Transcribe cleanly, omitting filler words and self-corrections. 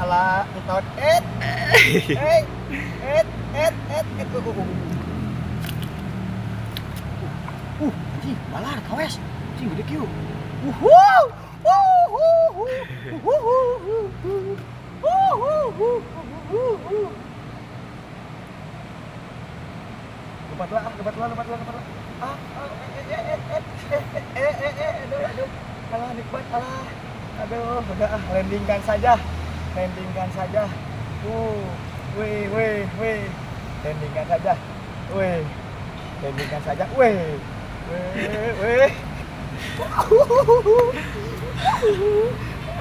pola entot anjing balar kawes anjing gede kieu Lompat lah aduh alah nikmat aduh udah landingkan saja weh landingkan saja weh